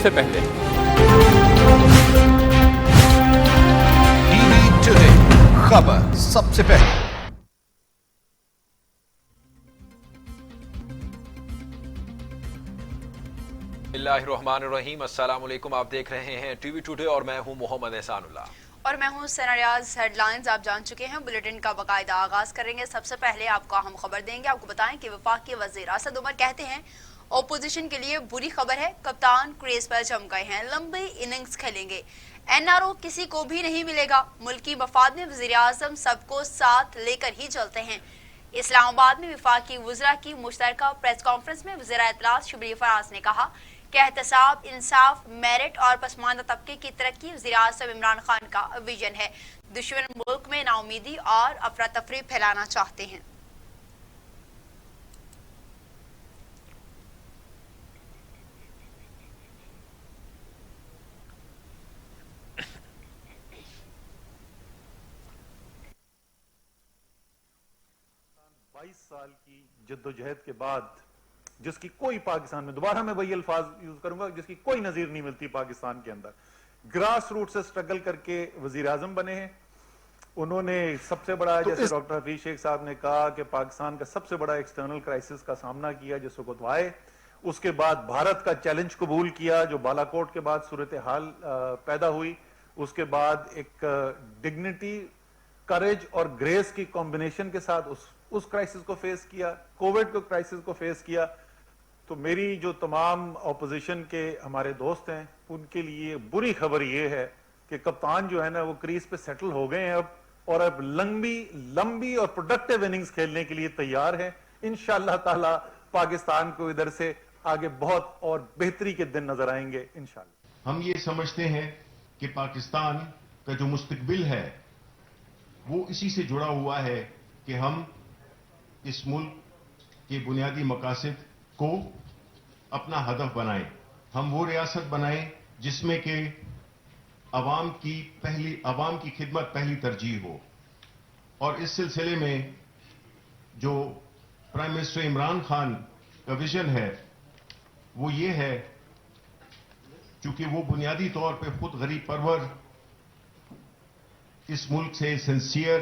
سے پہلے T V today خبر سب سے پہلے بسم اللہ الرحمن الرحیم، السلام علیکم۔ آپ دیکھ رہے ہیں ٹی وی ٹوڈے اور میں ہوں محمد احسان اللہ اور میں ہوں سنا ریاض۔ ہیڈ لائنز آپ جان چکے ہیں، بلیٹن کا باقاعدہ آغاز کریں گے۔ سب سے پہلے آپ کو اہم خبر دیں گے۔ آپ کو بتائیں کہ وفاق کے وزیر اسد عمر کہتے ہیں اپوزیشن کے لیے بری خبر ہے، کپتان کریز پر جم گئے ہیں، لمبی اننگز کھیلیں گے، این آر او کسی کو بھی نہیں ملے گا، ملکی مفاد میں وزیر اعظم سب کو ساتھ لے کر ہی چلتے ہیں۔ اسلام آباد میں وفاقی وزراء کی مشترکہ پریس کانفرنس میں وزیر اطلاعات شبلی فراز نے کہا کہ احتساب، انصاف، میرٹ اور پسماندہ طبقے کی ترقی وزیر اعظم عمران خان کا ویژن ہے۔ دشمن ملک میں ناامیدی اور افراتفری پھیلانا چاہتے ہیں۔ 22 سال کی جدوجہد کے بعد، جس کی کوئی پاکستان میں، دوبارہ میں وہی الفاظ یوز کروں گا، جس کی کوئی نظیر نہیں ملتی پاکستان کے اندر، گراس روٹ سے سٹرگل کر کے وزیر اعظم بنے ہیں۔ انہوں نے سب سے بڑا، جیسے ڈاکٹر حفیظ شیخ صاحب نے کہا کہ پاکستان کا سب سے بڑا ایکسٹرنل کرائسس کا سامنا کیا جس وقت وہ آئے، اس کے بعد بھارت کا چیلنج قبول کیا جو بالا کوٹ کے بعد صورتحال پیدا ہوئی، اس کے بعد ایک ڈگنیٹی، کریج اور گریس کی کمبینیشن کے ساتھ اس کرائسس کو فیس کیا، کووڈ کو کرائسس کو فیس کیا۔ تو میری جو تمام اپوزیشن کے ہمارے دوست ہیں ان کے لیے بری خبر یہ ہے کہ کپتان جو ہے نا وہ کریز پہ سیٹل ہو گئے ہیں اب، اور اب لمبی اور پروڈکٹیو اننگز کھیلنے کے لیے تیار ہیں۔ انشاءاللہ تعالی پاکستان کو ادھر سے آگے بہت اور بہتری کے دن نظر آئیں گے انشاءاللہ۔ ہم یہ سمجھتے ہیں کہ پاکستان کا جو مستقبل ہے وہ اسی سے جڑا ہوا ہے کہ ہم اس ملک کے بنیادی مقاصد کو اپنا ہدف بنائیں، ہم وہ ریاست بنائیں جس میں کہ عوام کی خدمت پہلی ترجیح ہو۔ اور اس سلسلے میں جو پرائم منسٹر عمران خان کا ویژن ہے وہ یہ ہے، چونکہ وہ بنیادی طور پہ خود غریب پرور، اس ملک سے سنسیئر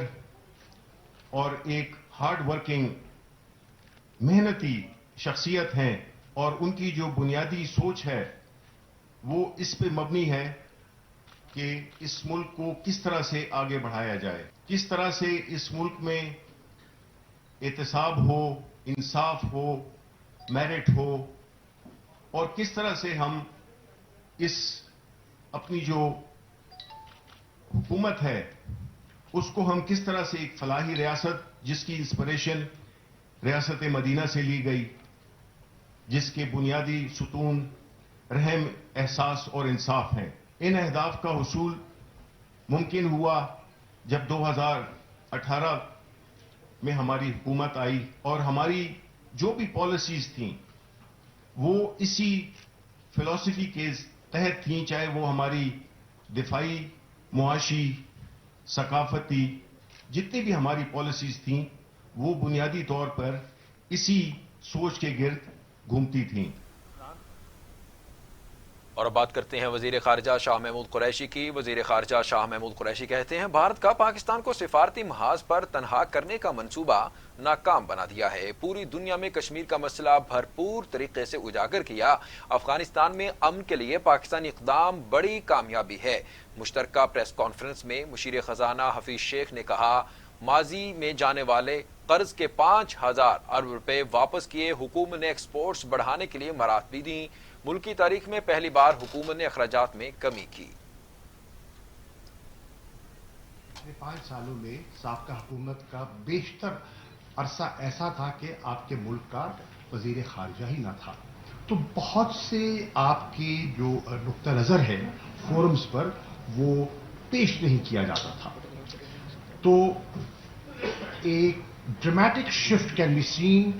اور ایک ہارڈ ورکنگ محنتی شخصیت ہیں، اور ان کی جو بنیادی سوچ ہے وہ اس پہ مبنی ہے کہ اس ملک کو کس طرح سے آگے بڑھایا جائے، کس طرح سے اس ملک میں احتساب ہو، انصاف ہو، میرٹ ہو، اور کس طرح سے ہم اس اپنی جو حکومت ہے اس کو ہم کس طرح سے ایک فلاحی ریاست جس کی انسپریشن ریاست مدینہ سے لی گئی، جس کے بنیادی ستون رحم، احساس اور انصاف ہیں، ان اہداف کا حصول ممکن ہوا جب 2018 میں ہماری حکومت آئی، اور ہماری جو بھی پالیسیز تھیں وہ اسی فلسفی کے تحت تھیں، چاہے وہ ہماری دفاعی، معاشی، ثقافتی، جتنی بھی ہماری پالیسیز تھیں وہ بنیادی طور پر اسی سوچ کے گرد گھومتی تھیں۔ اور اب بات کرتے ہیں وزیر خارجہ شاہ محمود قریشی کی۔ وزیر خارجہ شاہ محمود قریشی کہتے ہیں بھارت کا پاکستان کو سفارتی محاذ پر تنہا کرنے کا منصوبہ ناکام بنا دیا ہے، پوری دنیا میں کشمیر کا مسئلہ بھرپور طریقے سے اجاگر کیا، افغانستان میں امن کے لیے پاکستانی اقدام بڑی کامیابی ہے۔ مشترکہ پریس کانفرنس میں مشیر خزانہ حفیظ شیخ نے کہا ماضی میں جانے والے قرض کے 5,000 ارب روپے واپس کیے، حکومت نے ایکسپورٹس بڑھانے کے لیے مراعات بھی دیں، ملکی تاریخ میں پہلی بار حکومت نے اخراجات میں کمی کی۔ پچھلے 5 سالوں میں سابقہ حکومت کا بیشتر عرصہ ایسا تھا کہ آپ کے ملک کا وزیر خارجہ ہی نہ تھا، تو بہت سے آپ کی جو نقطہ نظر ہے فورمز پر وہ پیش نہیں کیا جاتا تھا۔ تو ایک dramatic shift can be seen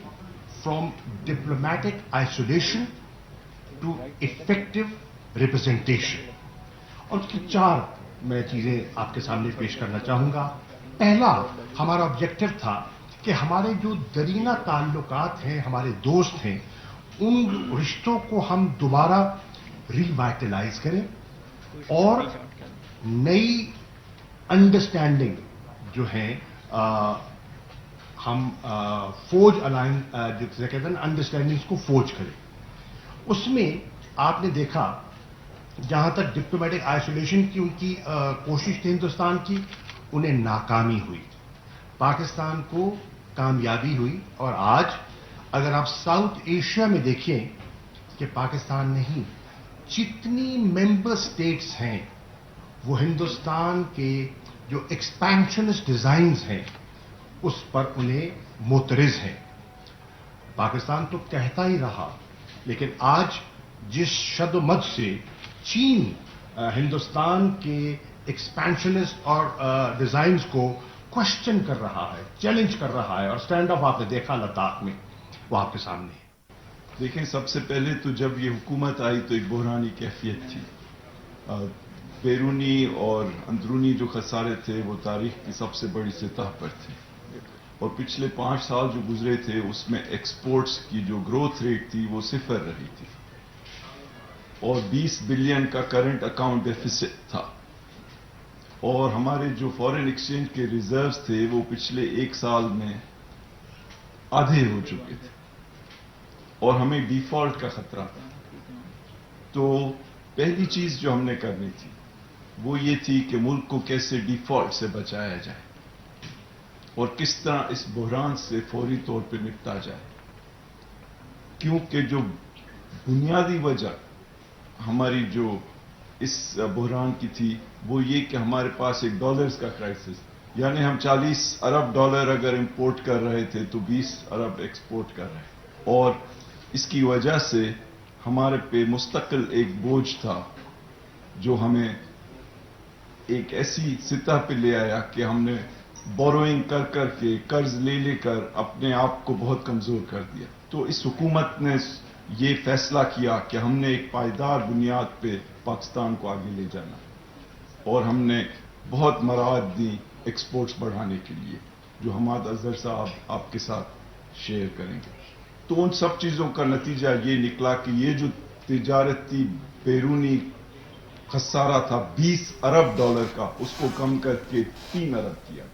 from diplomatic isolation to effective representation, اور اس کی 4 میں چیزیں آپ کے سامنے پیش کرنا چاہوں گا۔ پہلا، ہمارا آبجیکٹو تھا کہ ہمارے جو درینہ تعلقات ہیں، ہمارے دوست ہیں، ان رشتوں کو ہم دوبارہ रिवाइटलाइज करें और नई अंडरस्टैंडिंग जो है हम फोर्ज अलाइन जिसे कहते हैं अंडरस्टैंडिंग्स को फोर्ज करें। उसमें आपने देखा जहां तक डिप्लोमेटिक आइसोलेशन की उनकी कोशिश थी हिंदुस्तान की, उन्हें नाकामी हुई, पाकिस्तान को कामयाबी हुई। और आज अगर आप साउथ एशिया में देखें कि पाकिस्तान नहीं, जितनी मेंबर स्टेट्स हैं वो हिंदुस्तान के जो एक्सपेंशनिस्ट डिजाइन्स हैं उस पर उन्हें मोतरिज है। पाकिस्तान तो कहता ही रहा, लेकिन आज जिस शद्दोमद से चीन हिंदुस्तान के एक्सपेंशनिस्ट और डिजाइन्स को क्वेश्चन कर रहा है, चैलेंज कर रहा है, और स्टैंड ऑफ आपने देखा लद्दाख में, वो आपके सामने है। देखें, सबसे पहले तो जब ये हुकूमत आई तो एक बहरानी कैफियत थी। बैरूनी और अंदरूनी जो खसारे थे वो तारीख की सबसे बड़ी सतह पर थे, और पिछले 5 साल जो गुजरे थे उसमें एक्सपोर्ट्स की जो ग्रोथ रेट थी वो 0 रही थी, और 20 बिलियन का करंट अकाउंट डेफिसिट था, और हमारे जो फॉरेन एक्सचेंज के रिजर्व्स थे वो पिछले 1 साल में आधे हो चुके थे, और हमें डिफॉल्ट का खतरा था। तो पहली चीज जो हमने करनी थी वो ये थी कि मुल्क को कैसे डिफॉल्ट से बचाया जाए और किस तरह इस बहरान से फौरी तौर पर निपटा जाए, क्योंकि जो बुनियादी वजह हमारी जो इस बहरान की थी वो ये कि हमारे पास एक डॉलर्स का क्राइसिस, यानी हम 40 अरब डॉलर अगर इंपोर्ट कर रहे थे तो 20 अरब एक्सपोर्ट कर रहे, और इसकी वजह से हमारे पे मुस्तकिल एक बोझ था जो हमें एक ऐसी सतह पे ले आया कि हमने बोरोइंग कर करके, कर्ज ले लेकर अपने आप को बहुत कमजोर कर दिया। तो इस हुकूमत ने ये फैसला किया कि हमने एक पायदार बुनियाद पे पाकिस्तान को आगे ले जाना, और हमने बहुत मराहत दी एक्सपोर्ट्स बढ़ाने के लिए, जो हमाद अजहर साहब आपके साथ शेयर करेंगे। तो उन सब चीजों का नतीजा ये निकला कि ये जो तिजारती बैरूनी खसारा था 20 अरब डॉलर का, उसको कम करके 3 अरब किया गया।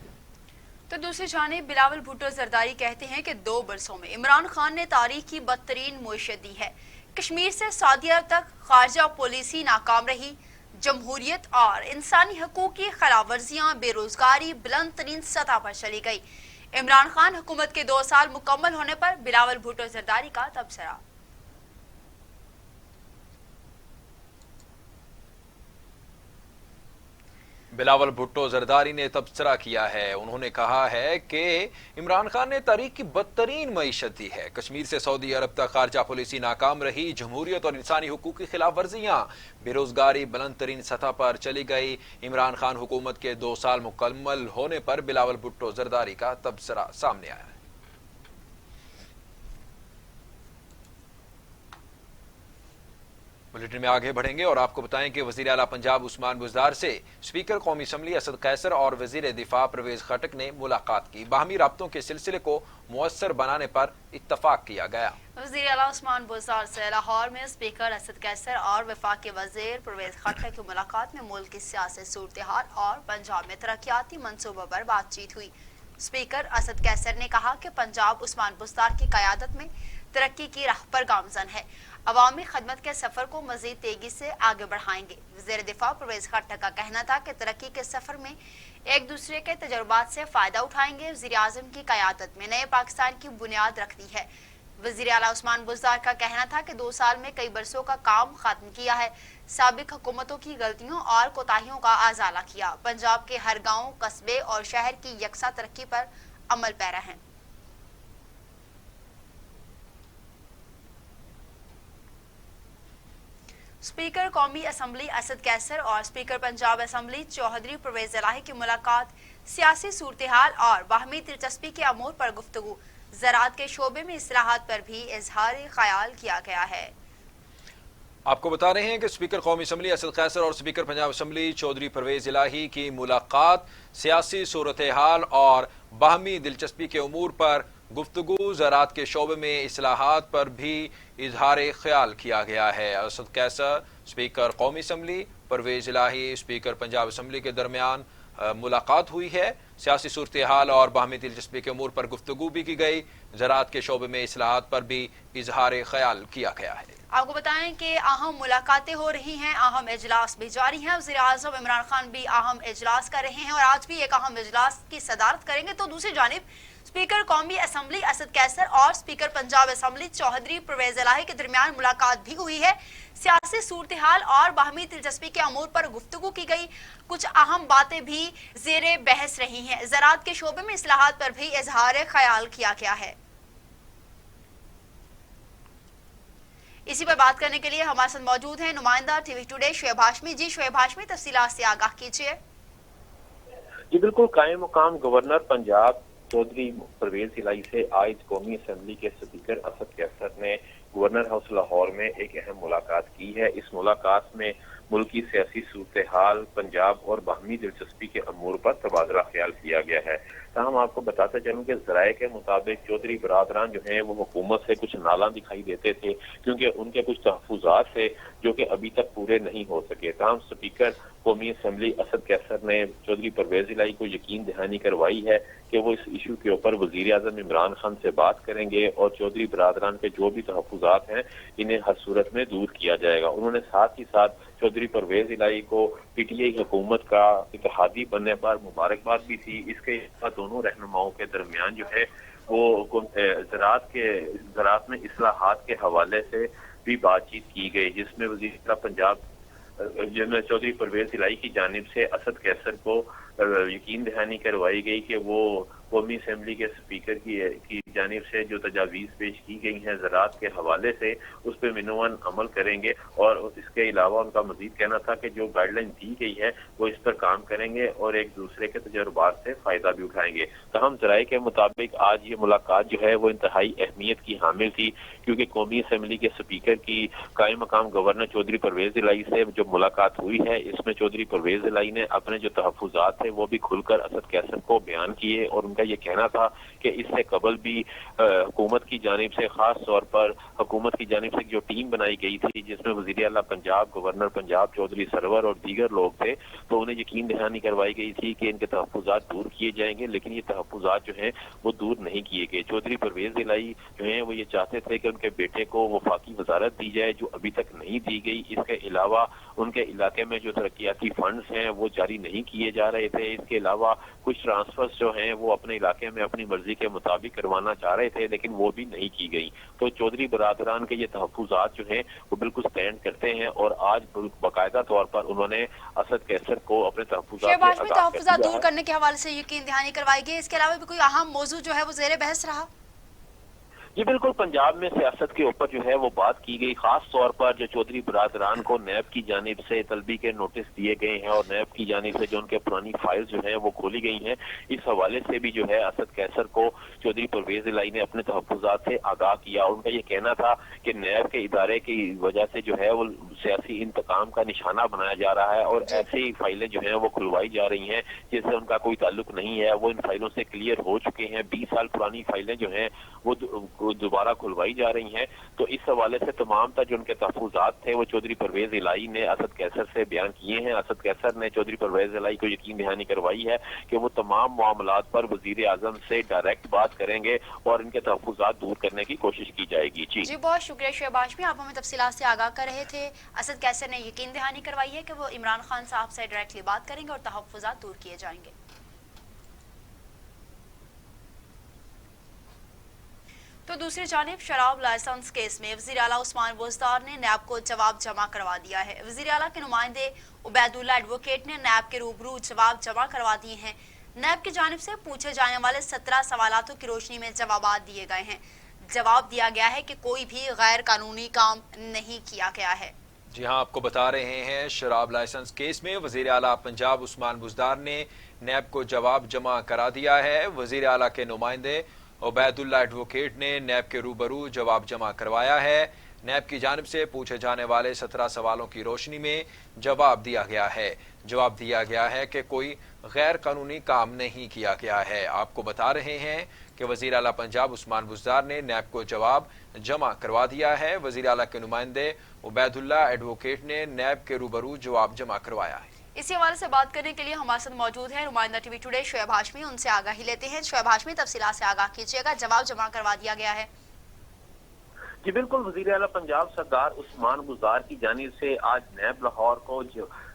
तो दूसरी जानिब बिलावल भुट्टो जरदारी कहते हैं कि 2 बरसों में इमरान खान ने तारीख की बदतरीन मुआशत दी है। कश्मीर से सऊदी अरब तक खारजा पॉलिसी नाकाम रही, जमहूरियत और इंसानी हकूक की खिलाफवर्जियां, बेरोजगारी बुलंद तरीन सतह पर चली गई। इमरान खान हुकूमत के 2 साल मुकम्मल होने पर बिलावल भुट्टो जरदारी का तबसरा। बिलावल भुट्टो जरदारी ने तबसरा किया है। उन्होंने कहा है कि इमरान खान ने तारीख की बदतरीन मईशत दी है। कश्मीर से सऊदी अरब तक खारजा पॉलिसी नाकाम रही, जमहूरियत और इंसानी हुकूक की खिलाफ वर्जियां, बेरोजगारी बुलंद तरीन सतह पर चली गई। इमरान खान हुकूमत के 2 साल मुकम्मल होने पर बिलावल भुट्टो जरदारी का तबसरा सामने आया है। बुलेटिन में आगे बढ़ेंगे और आपको बताएं कि वजीर आला पंजाब उस्मान बुज़दार से स्पीकर कौमी असम्बली असद कैसर और वजीर दिफा परवेज खटक ने मुलाकात की। बाहमी राब्तों के सिलसिले को मुअस्सर बनाने पर इत्तफाक किया गया। वजीर आला उस्मान बुज़दार से लाहौर में स्पीकर असद कैसर और वफाकी वजीर परवेज खटक की मुलाकात में मुल्क की सियासी सूरत हाल और पंजाब में तरक्याती मंसूबों पर बातचीत हुई। स्पीकर असद कैसर ने कहा कि पंजाब उस्मान बुज़दार की क़यादत में तरक्की की राह पर गामजन है, अवामी खदमत के सफर को मजीद तेजी से आगे बढ़ाएंगे। वज़ीर दिफा परवेज खट्टक का कहना था कि तरक्की के सफर में एक दूसरे के तजुर्बात से फायदा उठाएंगे। वज़ीर आज़म की क़यादत में नए पाकिस्तान की बुनियाद रखती है। वज़ीर आला उस्मान बुज़दार का कहना था कि 2 साल में कई बरसों का काम खत्म किया है, साबिक हुकूमतों की गलतियों और कोताहियों का आज़ाला किया, पंजाब के हर गाँव, कस्बे और शहर की यकसा तरक्की पर अमल पैरा है। स्पीकर कौमी असम्बली असद कैसर और स्पीकर पंजाब असम्बली चौधरी परवेज इलाही की मुलाकात सियासी सूरत हाल और बाहमी दिलचस्पी के अमूर पर गुफ्तगू, ज़राअत के शोबे में इस्लाहात पर भी इजहार ख्याल किया गया है। आपको बता रहे हैं कि स्पीकर कौमी असम्बली असद कैसर और स्पीकर पंजाब असम्बली चौधरी परवेज इलाही की मुलाकात सियासी सूरत हाल और बाहमी दिलचस्पी के अमूर पर गुफ्तगू, ज़राअत के शोबे में इस्लाहात पर भी इजहार ख्याल किया गया है। असद कैसर स्पीकर कौमी असम्बली परवेज इलाही स्पीकर पंजाब असम्बली के दरमियान मुलाकात हुई है। सियासी सूरत हाल और बाहमी दिलचस्पी के अमूर पर गुफ्तगू भी की गई। ज़राअत के शोबे में इस्लाहात पर भी इजहार ख्याल किया गया है। आपको बताएं कि अहम मुलाकातें हो रही हैं, अहम इजलास भी जारी हैं। वज़ीर आज़म इमरान खान भी अहम इजलास कर रहे हैं और आज भी एक अहम इजलास की सदारत करेंगे। तो दूसरी जानिब स्पीकर कौमी असम्बली असद कैसर और स्पीकर पंजाब असम्बली चौधरी परवेज इलाही के दरमियान मुलाकात भी हुई है। सियासी सूरत हाल और बाहमी दिलचस्पी के अमूर पर गुफ्तगू की गई। कुछ अहम बातें भी ज़ेरे बहस रही हैं। ज़राअत के शोबे में इस्लाहात पर भी इजहार ख्याल किया गया है। इसी पर बात करने के लिए हमारे साथ मौजूद हैं नुमाइंदा टीवी टुडे शोएब हाशमी। जी शोएब हाशमी, तफसीलात से आगाह कीजिए। जी बिल्कुल, कायम मुकाम गवर्नर पंजाब चौधरी परवेज इलाही से आज कौमी असम्बली के स्पीकर असद कैसर ने गवर्नर हाउस लाहौर में एक अहम मुलाकात की है। इस मुलाकात में मुल्क की सियासी सूरत हाल, पंजाब और बाहमी दिलचस्पी के अमूर पर तबादला ख्याल किया गया है। हम आपको बताते चलूं कि ज़राए के मुताबिक चौधरी बरादरान जो हैं वो हुकूमत से कुछ नाला दिखाई देते थे क्योंकि उनके कुछ तहफ़्फ़ुज़ात थे जो कि अभी तक पूरे नहीं हो सके। तमाम स्पीकर कौमी असम्बली असद कैसर ने चौधरी परवेज इलाही को यकीन दहानी करवाई है कि वो इस इशू के ऊपर वज़ीर आज़म इमरान खान से बात करेंगे और चौधरी बरादरान के जो भी तहफ़्फ़ुज़ात हैं इन्हें हर सूरत में दूर किया जाएगा। उन्होंने साथ ही साथ चौधरी परवेज इलाही को पीटीआई हुकूमत का इत्तेहादी बनने पर मुबारकबाद भी थी। इसके दोनों रहनुमाओं के दरमियान जो है वो ज़राअत में इस्लाहात के हवाले से भी बातचीत की गई, जिसमें वज़ीर पंजाब चौधरी परवेज इलाही की जानिब से असद कैसर को यकीन दहानी करवाई गई कि वो कौमी असम्बली के स्पीकर की जानिब से जो तजावीज़ पेश की गई हैं ज़राअत के हवाले से उस पर मिनवन अमल करेंगे। और इसके अलावा उनका मजीद कहना था कि जो गाइडलाइन दी गई है वो इस पर काम करेंगे और एक दूसरे के तजुर्बात से फ़ायदा भी उठाएंगे। तमाम ज़राए के मुताबिक आज ये मुलाकात जो है वो इंतहाई अहमियत की हामिल थी क्योंकि कौमी असम्बली के स्पीकर की कायम मकाम गवर्नर चौधरी परवेज इलाही से जो मुलाकात हुई है इसमें चौधरी परवेज इलाही ने अपने जो तहफ़्फ़ुज़ात थे वो भी खुलकर असद कैसर को बयान किए और उनका ये कहना था कि इससे कबल भी हुकूमत की जानिब से खास तौर पर हुकूमत की जानिब से जो टीम बनाई गई थी जिसमें वज़ीर आला पंजाब, गवर्नर पंजाब चौधरी सरवर और दीगर लोग थे, तो उन्हें यकीन दहानी करवाई गई थी कि इनके तहफ़्फ़ुज़ात दूर किए जाएंगे, लेकिन ये तहफ़्फ़ुज़ात जो हैं वो दूर नहीं किए गए। चौधरी परवेज इलाही जो हैं वो ये चाहते थे कि उनके बेटे को वफाकी वजारत दी जाए जो अभी तक नहीं दी गई। इसके अलावा उनके इलाके में जो तरक्याती फंड्स हैं वो जारी नहीं किए जा रहे थे। इसके अलावा कुछ ट्रांसफर्स जो हैं वो अपने इलाके में अपनी मर्जी के मुताबिक करवाना चाह रहे थे लेकिन वो भी नहीं की गई। तो चौधरी बरादरान के ये तहफ़्फ़ुज़ात जो हैं वो बिल्कुल स्टैंड करते हैं और आज बाकायदा तौर पर उन्होंने असद कैसर को अपने तहफ़्फ़ुज़ात दूर करने के हवाले से यकीन दहानी करवाई गई। इसके अलावा भी कोई अहम मौजू जो है वो ज़ेरे बहस रहा? जी बिल्कुल, पंजाब में सियासत के ऊपर जो है वो बात की गई, खास तौर पर जो चौधरी बरादरान को नैब की जानिब से तलबी के नोटिस दिए गए हैं और नैब की जानिब से जो उनके पुरानी फाइल्स जो हैं वो खोली गई हैं, इस हवाले से भी जो है असद कैसर को चौधरी परवेज इलाही ने अपने तहफ़्फ़ुज़ात से आगाह किया। उनका ये कहना था कि नैब के इदारे की वजह से जो है वो सियासी इंतकाम का निशाना बनाया जा रहा है और ऐसी फाइलें जो हैं वो खुलवाई जा रही हैं जिससे उनका कोई ताल्लुक नहीं है, वो इन फाइलों से क्लियर हो चुके हैं। 20 साल पुरानी फाइलें जो हैं वो दोबारा खुलवाई जा रही हैं। तो इस हवाले से तमाम जो उनके तहफ़्फ़ुज़ात थे वो चौधरी परवेज इलाही ने असद कैसर से बयान किए हैं। असद कैसर ने चौधरी परवेज इलाही को यकीन दहानी करवाई है कि वो तमाम मामलात पर वज़ीर आज़म से डायरेक्ट बात करेंगे और इनके तहफ़्फ़ुज़ात दूर करने की कोशिश की जाएगी। जी बहुत शुक्रिया शोएब हाशमी, आप हमें तफसीलात से आगाह कर रहे थे। असद कैसर ने यकीन दहानी करवाई है कि वो इमरान खान साहब से डायरेक्टली बात करेंगे और तहफ़्फ़ुज़ात दूर किए जाएंगे। तो दूसरी जानिब शराब लाइसेंस केस में वज़ीर आला उस्मान बुज़दार ने नैब को जवाब जमा करवा दिया है। वज़ीर आला के नुमाइंदे उबैदुल्ला एडवोकेट ने नैब के रूबरू जवाब जमा करवा दिए हैं। नैब की जानिब से पूछे जाने वाले 17 सवालातों की रोशनी में जवाब दिए गए हैं। जवाब दिया गया है कि कोई भी गैर कानूनी काम नहीं किया गया है। जी हाँ, आपको बता रहे हैं शराब लाइसेंस केस में वज़ीर आला पंजाब उस्मान बुज़दार ने नैब को जवाब जमा करा दिया है। वज़ीर आला के नुमाइंदे उबैदुल्ला एडवोकेट ने नैब के रूबरू जवाब जमा करवाया है। नैब की जानिब से पूछे जाने वाले 17 सवालों की रोशनी में जवाब दिया गया है। जवाब दिया गया है कि कोई गैर कानूनी काम नहीं किया गया है। आपको बता रहे हैं कि वज़ीर आला पंजाब उस्मान बुज़दार ने नैब को जवाब जमा करवा दिया है। वज़ीर आला के नुमाइंदे उबैदुल्ला एडवोकेट ने नैब के रूबरू जवाब जमा करवाया है। इसी हवाले से बात करने के लिए हमारे साथ मौजूद हैं नुमाइंदा टीवी टुडे शोएब हाशमी, उनसे आगाही लेते हैं। शोएब हाशमी, तफसीलात से आगाह कीजिएगा, जवाब जमा करवा दिया गया है? जी बिल्कुल, वजीर आला पंजाब सरदार उस्मान बुज़दार की जानिब से आज नैब लाहौर को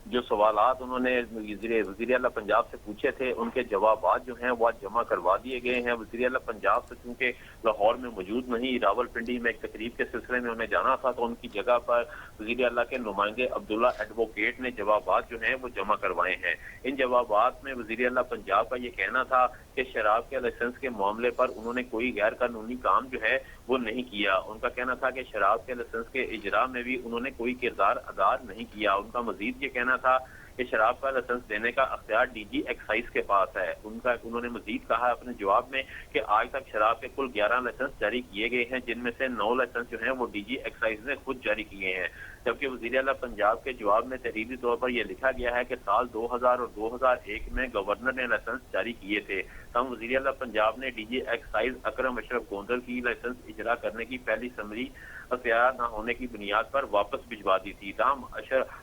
जो सवालात उन्होंने वजीर आला पंजाब से पूछे थे, उनके जवाबात जो हैं वो आज जमा करवा दिए गए हैं। वजीर आला पंजाब से चूंकि लाहौर में मौजूद नहीं, रावलपिंडी में एक तकरीब के सिलसिले में उन्हें जाना था, तो उनकी जगह पर वजीर आला के नुमाइंदे अब्दुल्ला एडवोकेट ने जवाबात जो हैं वो जमा करवाए हैं। इन जवाबात में वजीर आला पंजाब का ये कहना था कि शराब के लाइसेंस के मामले पर उन्होंने कोई गैर कानूनी काम जो है वो नहीं किया। उनका कहना था कि शराब के लाइसेंस के इजरा में भी उन्होंने कोई किरदार अदा नहीं किया। उनका मजीद ये कहना था कि शराब का लाइसेंस देने का अख्तियार डीजी एक्साइज के पास है। उन्होंने मजीद कहा अपने जवाब में कि आज तक शराब के कुल 11 लाइसेंस जारी किए गए हैं, जिनमें से 9 लाइसेंस जो हैं वो डीजी एक्साइज ने खुद जारी किए हैं। जबकि वजीर आला पंजाब के जवाब में तहरीरी तौर पर यह लिखा गया है कि साल 2000 और 2001 में गवर्नर ने लाइसेंस जारी किए थे। तब वजीर आला पंजाब ने डीजी एक्साइज अकरम अशरफ गोंदल की लाइसेंस इजरा करने की पहली समरी अख्तियार न होने की बुनियाद पर वापस भिजवा दी थी। तमाम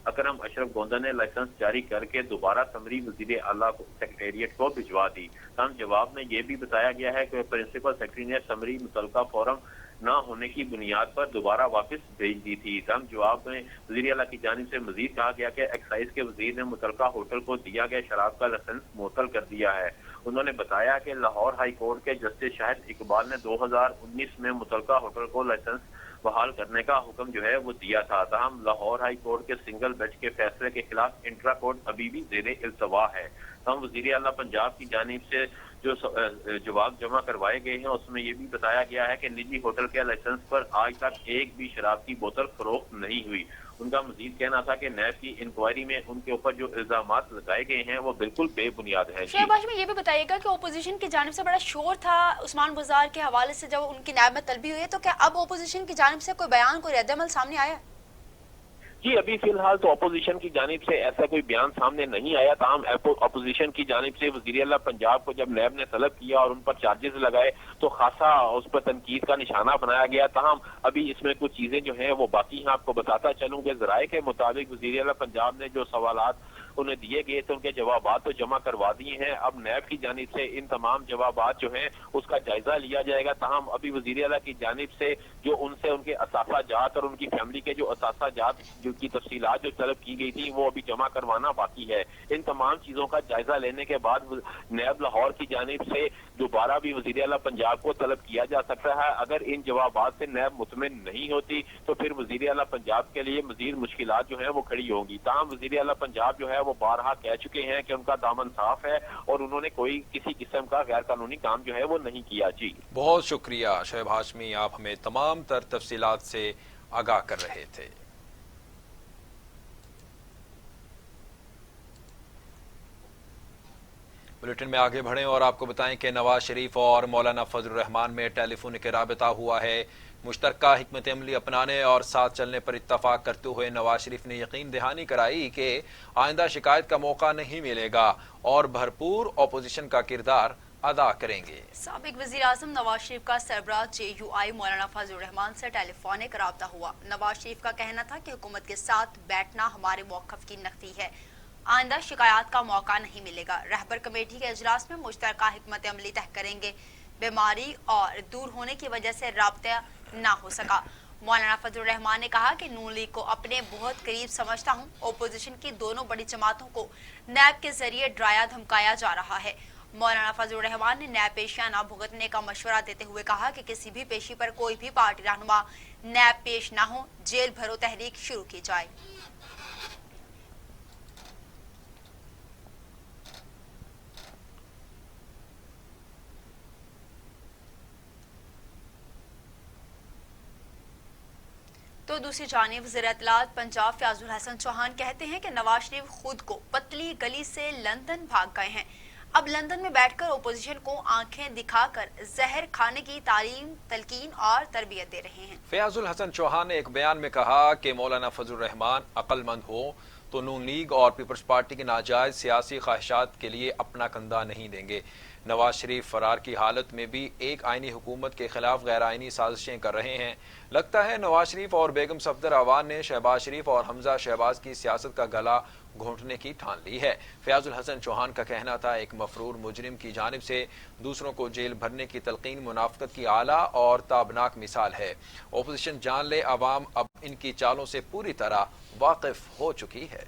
अकरम अशरफ गोंदल ने लाइसेंस जारी करके दोबारा समरी वजीर आला सेक्रेटेरिएट को भिजवा दी। तमाम जवाब में यह भी बताया गया है कि प्रिंसिपल सेक्रेटरी ने समरी मुतलका फॉरम न होने की बुनियाद पर दोबारा वापस भेज दी थी। तब जवाब में वजीर आला की जानिब से मजीद कहा गया कि एक्साइज के वजीर ने मुतलका होटल को दिया गया शराब का लाइसेंस मुअत्तल कर दिया है। उन्होंने बताया कि लाहौर हाई कोर्ट के जस्टिस शाहिद इकबाल ने 2019 में मुतलका होटल को लाइसेंस बहाल करने का हुक्म जो है वो दिया था। तहम लाहौर हाई कोर्ट के सिंगल बेंच के फैसले के खिलाफ इंट्रा कोर्ट अभी भी ज़ेरे इल्तवा है। तहम वजीर आला पंजाब की जानिब से जो जवाब जमा करवाए गए हैं उसमें यह भी बताया गया है कि निजी होटल के लाइसेंस पर आज तक एक भी शराब की बोतल फरोख्त नहीं हुई। उनका मजीद कहना था कि नैब की इंक्वायरी में उनके ऊपर जो इल्जामात लगाए गए हैं वो बिल्कुल बेबुनियाद है। शोएब हाशमी, ये भी बताइएगा कि ओपोजिशन की जानिब से बड़ा शोर था उस्मान बुज़दार के हवाले से जब उनकी नैब में तलबी हुई है, तो क्या अब ओपोजिशन की जानिब से कोई बयान, कोई रद्द-ए-अमल सामने आया? जी अभी फिलहाल तो अपोजिशन की जानिब से ऐसा कोई बयान सामने नहीं आया। ताहम अपोजिशन की जानिब से वजीर आला पंजाब को जब नैब ने तलब किया और उन पर चार्जेस लगाए तो खासा उस पर तनकीद का निशाना बनाया गया। ताहम अभी इसमें कुछ चीजें जो हैं वो बाकी हैं। आपको बताता चलूं कि ज़राए के मुताबिक वजीर आला पंजाब ने जो सवालात उन्हें दिए गए थे उनके जवाबात तो जमा करवा दिए हैं। अब नैब की जानिब से इन तमाम जवाबात जो हैं उसका जायजा लिया जाएगा। ताहम अभी वजीर आला की जानिब से जो उनसे उनके असासाजात और उनकी फैमिली के जो असासाजात जो की तफसीलात जो तलब की गई थी वो अभी जमा करवाना बाकी है। इन तमाम चीजों का जायजा लेने के बाद नैब लाहौर की जानिब से दोबारा भी वजीर आला पंजाब को तलब किया जा सकता है। अगर इन जवाबात से नैब मुतमिन नहीं होती तो फिर वजीर आला पंजाब के लिए मजीद मुश्किलात जो है वो खड़ी होंगी। ताहम वजीर आला पंजाब जो है वो बारहा कह चुके हैं कि उनका दामन साफ है और उन्होंने कोई किसी किस्म का गैर कानूनी काम जो है वो नहीं किया। जी बहुत शुक्रिया शोएब हाशमी, आप हमें तमाम तर तफसीलात से आगाह कर रहे थे। बुलेटिन में आगे बढ़ें और आपको बताएं कि नवाज शरीफ और मौलाना फजलुर रहमान में टेलीफोनिक राबता हुआ है। मुश्तरका हिकमत अमली अपनाने और साथ चलने पर इत्तफाक करते हुए नवाज शरीफ ने यकीन दहानी कराई कि आइंदा शिकायत का मौका नहीं मिलेगा और भरपूर अपोजिशन का किरदार अदा करेंगे। साबिक वजीर आजम नवाज शरीफ का सरबराह JUI मौलाना फजलुर रहमान से टेलीफोनिक राबता हुआ। नवाज शरीफ का कहना था कि हुकूमत के साथ बैठना हमारे मौक़िफ़ की नफ़ी है, आइंदा शिकायत का मौका नहीं मिलेगा। रहबर कमेटी के इजलास में मुश्तरका हिकमत अमली तय करेंगे। बीमारी और दूर होने की वजह से राब्ता ना हो सका। मौलाना फजलुर रहमान ने कहा कि नून लीग को अपने बहुत करीब समझता हूँ। ओपोजिशन की दोनों बड़ी जमातों को नैब के जरिए डराया धमकाया जा रहा है। मौलाना फजलुर रहमान ने नैब पेशियां न भुगतने का मशवरा देते हुए कहा कि किसी भी पेशी पर कोई भी पार्टी रहनुमा नैब पेश न हो, जेल भरो तहरीक शुरू की जाए। तो दूसरी जानिब वज़ीर इत्तलात पंजाब फ़याज़ुल हसन चौहान कहते हैं कि नवाज शरीफ खुद को पतली गली से लंदन भाग गए हैं। अब लंदन में बैठकर ओपोजिशन को आंखें दिखाकर जहर खाने की तालीम, तलकीन और तरबियत दे रहे हैं। फ़याज़ुल हसन चौहान ने एक बयान में कहा कि मौलाना फजलुर रहमान अक्लमंद हो تو نون لیگ اور پیپلز پارٹی کے ناجائز سیاسی خواہشات کے لیے اپنا کندھا نہیں دیں گے۔ نواز شریف فرار کی حالت میں بھی ایک آئینی حکومت کے خلاف غیر آئینی سازشیں کر رہے ہیں۔ لگتا ہے نواز شریف اور بیگم صفدر اعوان نے شہباز شریف اور حمزہ شہباز کی سیاست کا گلا گھونٹنے کی ٹھان لی ہے۔ فیاض الحسن چوہان کا کہنا تھا ایک مفرور مجرم کی جانب سے دوسروں کو جیل بھرنے کی تلقین منافقت کی اعلیٰ اور تابناک مثال ہے۔ اپوزیشن جان لے، عوام اب ان کی چالوں سے پوری طرح واقف ہو چکی ہے۔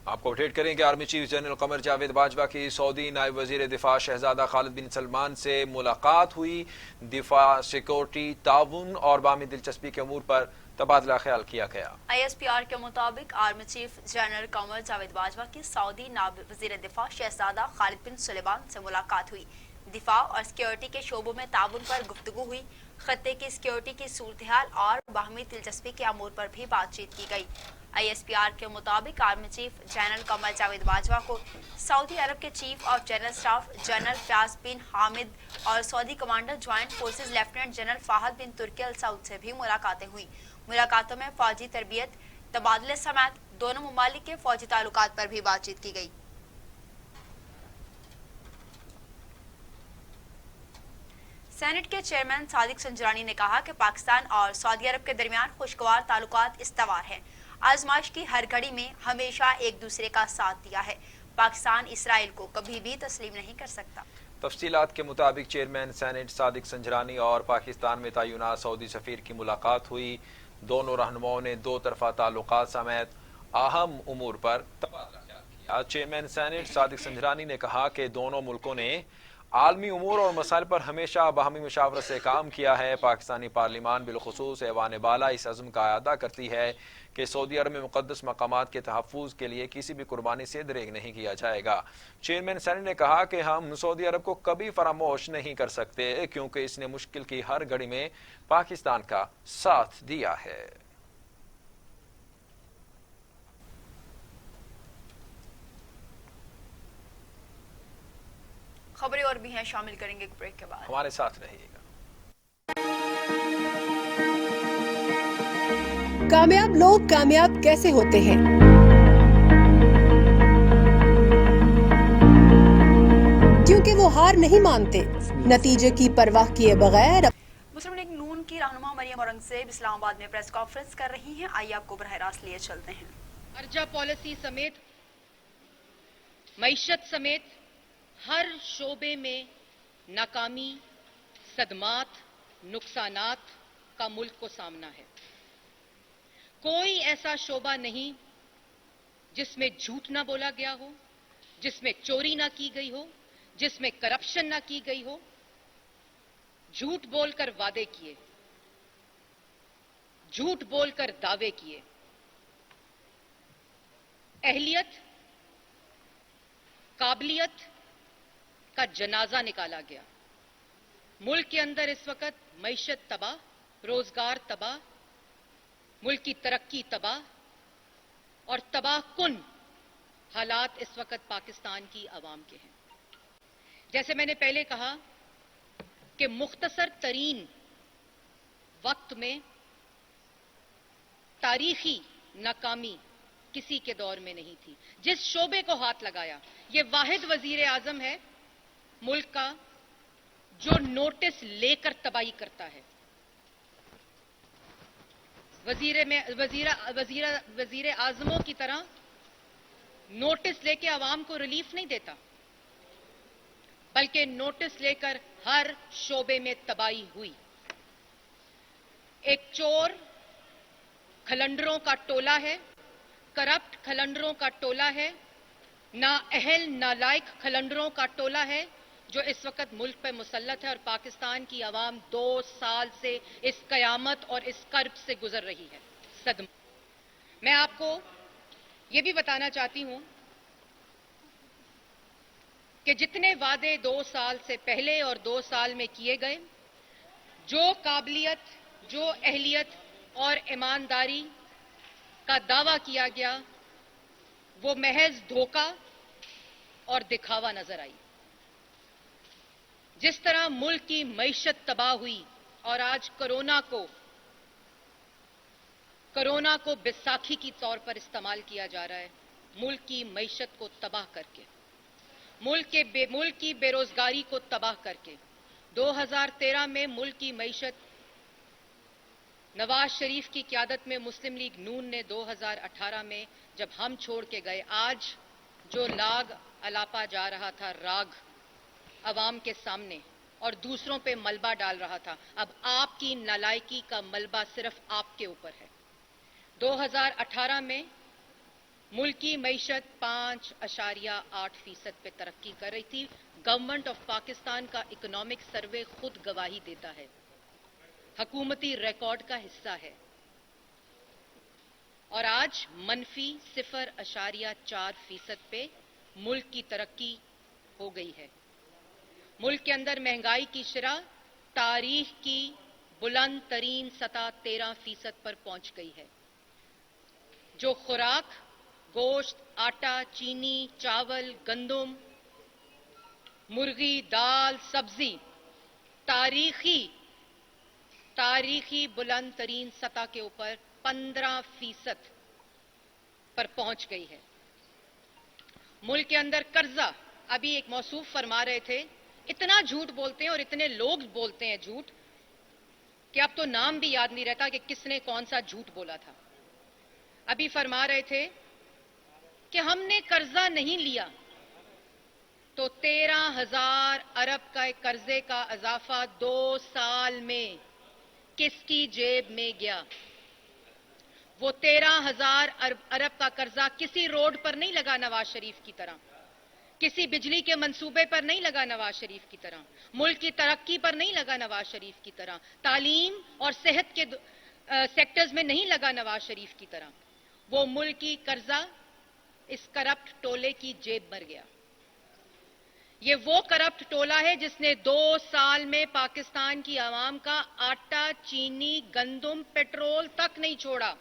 آپ کو اپڈیٹ کریں کہ army chief general Qamar Javed Bajwa کی سعودی نائب وزیر دفاع شہزادہ خالد بن سلمان سے ملاقات ہوئی۔ دفاع، سیکورٹی، تعاون اور باہمی دلچسپی کے امور پر تبادلہ خیال کیا گیا۔ ISPR کے مطابق army chief general Qamar Javed Bajwa کی سعودی نائب وزیر دفاع شہزادہ خالد بن سلیمان سے ملاقات ہوئی۔ دفاع اور سیکورٹی کے شعبوں میں تعاون پر گفتگو ہوئی۔ خطے کی سیکورٹی کی صورتحال اور باہمی دلچسپی کے امور پر بھی بات چیت کی گئی۔ ISPR کے مطابق army chief general Qamar Javed Bajwa کو سعودی عرب کے chief of general staff general Fayyaz bin Hamid اور Saudi commander joint forces lieutenant general Fahad bin Turki Al Saud سے بھی ملاقاتیں ہوئیں۔ ملاقاتوں میں فوجی تربیت، تبادلے سمیت دونوں ممالک کے فوجی تعلقات پر بھی بات چیت کی گئی۔ سینٹ کے چیئرمین صادق سنجرانی نے کہا کہ پاکستان اور سعودی عرب کے درمیان خوشگوار تعلقات استوار ہیں۔ آزمائش کی ہر گھڑی میں ہمیشہ ایک دوسرے کا ساتھ دیا ہے۔ پاکستان اسرائیل کو کبھی بھی تسلیم نہیں کر سکتا۔ تفصیلات کے مطابق چیئرمین سینٹ صادق سنجرانی اور پاکستان میں تعینات سعودی سفیر کی ملاقات ہوئی۔ دونوں رہنماؤں نے دو طرفہ تعلقات سمیت اہم امور پر تبادلہ خیال کیا۔ چیئرمین سینٹ صادق سنجرانی نے کہا کہ دونوں ملکوں نے عالمی امور اور مسائل پر ہمیشہ باہمی مشاورت سے کام کیا ہے۔ پاکستانی پارلیمان بالخصوص ایوان بالا اس عزم کا اعادہ کرتی ہے کہ سعودی عرب میں مقدس مقامات کے تحفظ کے لیے کسی بھی قربانی سے دریغ نہیں کیا جائے گا۔ چیئرمین سینٹ نے کہا کہ ہم سعودی عرب کو کبھی فراموش نہیں کر سکتے کیونکہ اس نے مشکل کی ہر گھڑی میں پاکستان کا ساتھ دیا ہے۔ خبریں اور بھی ہیں، شامل کریں گے ایک بریک کے بعد۔ ہمارے ساتھ رہیے گا۔ کامیاب لوگ کامیاب کیسے ہوتے ہیں؟ کیونکہ وہ ہار نہیں مانتے، نتیجے کی پرواہ کیے بغیر۔ مسلم لیگ نون کی رہنما مریم اورنگزیب اسلام آباد میں پریس کانفرنس کر رہی ہیں۔ آئیے آپ کو براہ راست لیے چلتے ہیں۔ خرچہ پالیسی سمیت معیشت سمیت ہر شعبے میں ناکامی، صدمات، نقصانات کا ملک کو سامنا ہے۔ کوئی ایسا شعبہ نہیں جس میں جھوٹ نہ بولا گیا ہو، جس میں چوری نہ کی گئی ہو، جس میں کرپشن نہ کی گئی ہو۔ جھوٹ بول کر وعدے کیے، جھوٹ بول کر دعوے کیے، اہلیت، قابلیت کا جنازہ نکالا گیا۔ ملک کے اندر اس وقت معیشت تباہ، روزگار تباہ، ملک کی ترقی تباہ اور تباہ کن حالات اس وقت پاکستان کی عوام کے ہیں۔ جیسے میں نے پہلے کہا کہ مختصر ترین وقت میں تاریخی ناکامی کسی کے دور میں نہیں تھی۔ جس شعبے کو ہاتھ لگایا، یہ واحد وزیر اعظم ہے ملک کا جو نوٹس لے کر تباہی کرتا ہے۔ وزیر اعظموں کی طرح نوٹس لے کے عوام کو ریلیف نہیں دیتا، بلکہ نوٹس لے کر ہر شعبے میں تباہی ہوئی۔ ایک چور کھلنڈروں کا ٹولہ ہے، کرپٹ کھلنڈروں کا ٹولہ ہے، نااہل نالائق کھلنڈروں کا ٹولہ ہے جو اس وقت ملک پہ مسلط ہے، اور پاکستان کی عوام 2 سال سے اس قیامت اور اس کرب سے گزر رہی ہے۔ صدمہ۔ میں آپ کو یہ بھی بتانا چاہتی ہوں کہ جتنے وعدے 2 سال سے پہلے اور 2 سال میں کیے گئے، جو قابلیت، جو اہلیت اور ایمانداری کا دعویٰ کیا گیا، वो महज धोखा और दिखावा नजर आई। जिस तरह मुल्क की मईशत तबाह हुई और आज कोरोना को बैसाखी की तौर पर इस्तेमाल किया जा रहा है, मुल्क की मईशत को तबाह करके, मुल्क की बेरोजगारी को तबाह करके। 2013 में मुल्क की मईशत नवाज शरीफ की क़यादत में मुस्लिम लीग नून ने 2018 में जब हम छोड़ के गए, आज जो लाग अलापा जा रहा था राग अवाम के सामने और दूसरों पे मलबा डाल रहा था, अब आपकी नालायकी का मलबा सिर्फ आपके ऊपर है। 2018 में मुल्क की मईशत 5.8% पे तरक्की कर रही थी। गवर्नमेंट ऑफ पाकिस्तान का इकोनॉमिक सर्वे खुद गवाही देता है, हुकूमती रिकॉर्ड का हिस्सा है। और आज मनफी 0.4% पे मुल्क की तरक्की हो गई है। मुल्क के अंदर महंगाई की शरह तारीख की बुलंद तरीन सतह 13% पर पहुंच गई है। जो खुराक, गोश्त, आटा, चीनी, चावल, गंदम, मुर्गी, दाल, सब्जी तारीखी बुलंद तरीन सतह के ऊपर 15% पर पहुंच गई है। मुल्क के अंदर कर्जा, अभी एक मौसूफ फरमा रहे थे, इतना झूठ बोलते हैं और इतने लोग बोलते हैं झूठ कि अब तो नाम भी याद नहीं रहता कि किसने कौन सा झूठ बोला था। अभी फरमा रहे थे कि हमने कर्जा नहीं लिया, तो 13,000 अरब का कर्जे का इजाफा 2 साल में किसकी जेब में गया? वो 13,000 अरब का कर्जा किसी रोड पर नहीं लगा नवाज शरीफ की तरह, किसी बिजली के मंसूबे पर नहीं लगा नवाज शरीफ की तरह, मुल्क की तरक्की पर नहीं लगा नवाज शरीफ की तरह, तालीम और सेहत के सेक्टर्स में नहीं लगा नवाज शरीफ की तरह। वो मुल्क की कर्जा इस करप्ट टोले की जेब भर गया। ये वो करप्ट टोला है जिसने 2 साल में पाकिस्तान की आवाम का आटा, चीनी, गंदम, पेट्रोल तक नहीं छोड़ा।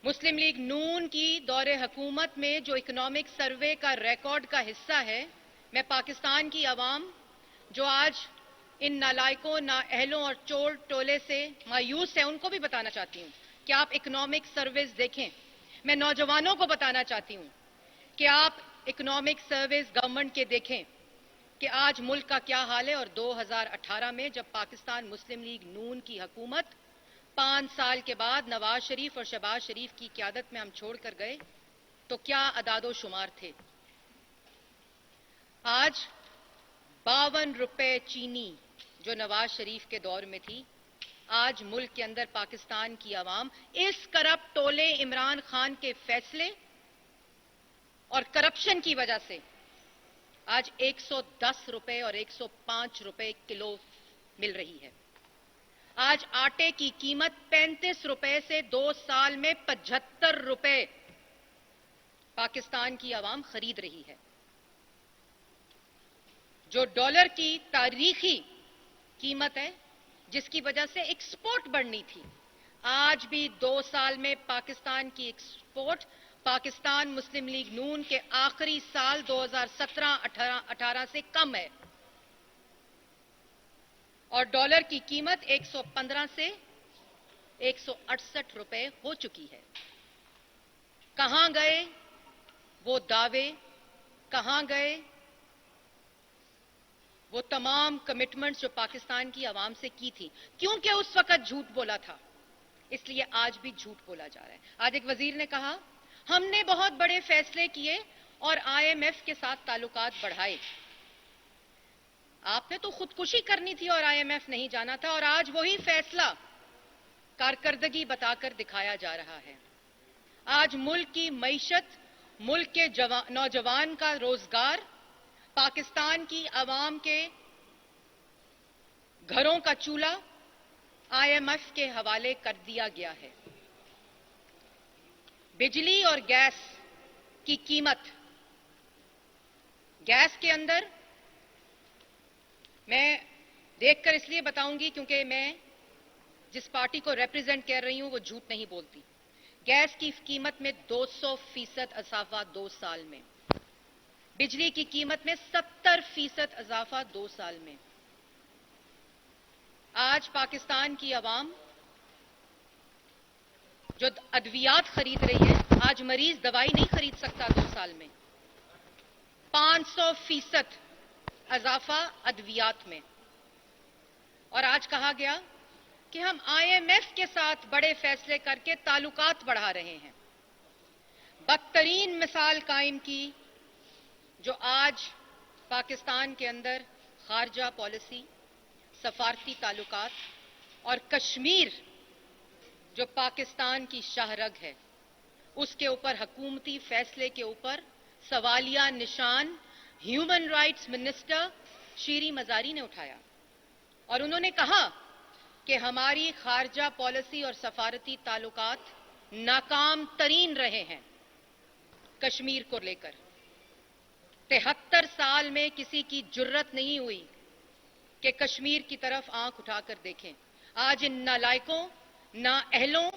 मुस्लिम लीग नून की दौरे हुकूमत में जो इकोनॉमिक सर्वे का रिकॉर्ड का हिस्सा है, मैं पाकिस्तान की आवाम जो आज इन नालायकों, नाअहलों और चोर टोले से मायूस है, उनको भी बताना चाहती हूं कि आप इकोनॉमिक सर्वेस देखें। मैं नौजवानों को बताना चाहती हूं कि आप इकोनॉमिक सर्वेस गवर्नमेंट के देखें कि आज मुल्क का क्या हाल है। और 2018 में जब पाकिस्तान मुस्लिम लीग नून की हुकूमत 5 साल के बाद नवाज शरीफ और शहबाज शरीफ की क़यादत में हम छोड़कर गए, तो क्या अदादो शुमार थे। आज 52 रुपए चीनी जो नवाज शरीफ के दौर में थी, आज मुल्क के अंदर पाकिस्तान की आवाम इस करप्ट टोले इमरान खान के फैसले और करप्शन की वजह से आज 110 रुपए और 105 रुपए किलो मिल रही है। आज आटे की कीमत 35 रुपए से 2 साल में 75 रुपए पाकिस्तान की आवाम खरीद रही है। जो डॉलर की तारीखी कीमत है, जिसकी वजह से एक्सपोर्ट बढ़नी थी, आज भी 2 साल में पाकिस्तान की एक्सपोर्ट पाकिस्तान मुस्लिम लीग नून के आखिरी साल 2017-18 से कम है। और डॉलर की कीमत 115 से 168 रुपए हो चुकी है। कहां गए वो दावे, कहां गए वो तमाम कमिटमेंट्स जो पाकिस्तान की आवाम से की थी? क्योंकि उस वक्त झूठ बोला था, इसलिए आज भी झूठ बोला जा रहा है। आज एक वजीर ने कहा हमने बहुत बड़े फैसले किए और IMF के साथ ताल्लुकात बढ़ाए। आपने तो खुदकुशी करनी थी और IMF नहीं जाना था, और आज वही फैसला कारकर्दगी बताकर दिखाया जा रहा है। आज मुल्क की मईशत, मुल्क के नौजवान का रोजगार, पाकिस्तान की आवाम के घरों का चूल्हा IMF के हवाले कर दिया गया है। बिजली और गैस की कीमत, गैस के अंदर मैं देखकर इसलिए बताऊंगी क्योंकि मैं जिस पार्टी को रिप्रेजेंट कर रही हूं वो झूठ नहीं बोलती। गैस की कीमत में 200% इजाफा 2 साल में, बिजली की कीमत में 70% इजाफा 2 साल में। आज पाकिस्तान की आवाम जो अद्वियात खरीद रही है, आज मरीज दवाई नहीं खरीद सकता 2 साल में। 500% इजाफा अद्वियात में। और आज कहा गया कि हम IMF के साथ बड़े फैसले करके ताल्लुकात बढ़ा रहे हैं। बदतरीन मिसाल कायम की जो आज पाकिस्तान के अंदर खारजा पॉलिसी, सफारती ताल्लुकात और कश्मीर जो पाकिस्तान की शाहरग है, उसके ऊपर हुकूमती फैसले के ऊपर सवालिया निशान ह्यूमन राइट्स मिनिस्टर शीरी मजारी ने उठाया और उन्होंने कहा कि हमारी खारजा पॉलिसी और सफारती ताल्लुकात नाकाम तरीन रहे हैं कश्मीर को लेकर। 73 साल में किसी की जुर्रत नहीं हुई कि कश्मीर की तरफ आंख उठाकर देखें। आज इन नालायकों, नाअहलों,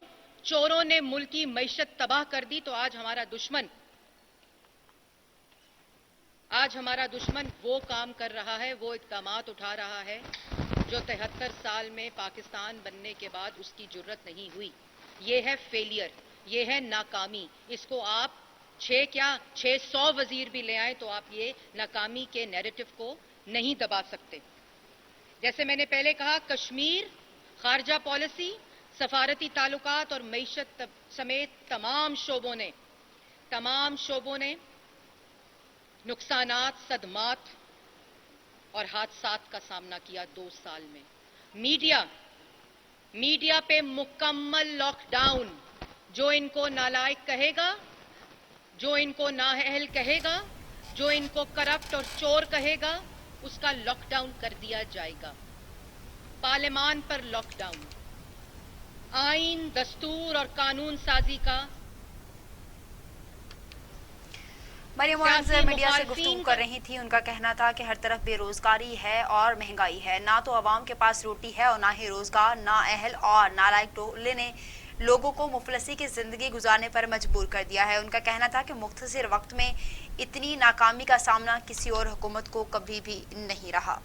चोरों ने मुल्क की मईशत तबाह कर दी, तो आज हमारा दुश्मन वो काम कर रहा है, वो इक़दामात उठा रहा है जो 73 साल में पाकिस्तान बनने के बाद उसकी जुर्रत नहीं हुई। ये है फेलियर, ये है नाकामी। इसको आप 600 वजीर भी ले आए तो आप ये नाकामी के नैरेटिव को नहीं दबा सकते। जैसे मैंने पहले कहा, कश्मीर, खारजा पॉलिसी, सफारती ताल्लुकात और मईशत समेत तमाम शोबों ने नुकसानात, सदमात और हादसात का सामना किया 2 साल में। मीडिया पे मुकम्मल लॉकडाउन। जो इनको नालायक कहेगा, जो इनको नाअहल कहेगा, जो इनको करप्ट और चोर कहेगा, उसका लॉकडाउन कर दिया जाएगा। पार्लियामान पर लॉकडाउन, आईन, दस्तूर और कानून साजी का। मरियम मुअज़्ज़ मीडिया से गुफ्तगू कर रही थी। उनका कहना था कि हर तरफ बेरोजगारी है और महंगाई है, ना तो आवाम के पास रोटी है और ना ही रोजगार। नाअहल और नालायक टोले ने लोगों को मुफलसी की जिंदगी गुजारने पर मजबूर कर दिया है। उनका कहना था कि मुख्तसर वक्त में इतनी नाकामी का सामना किसी और हुकूमत को कभी भी नहीं रहा।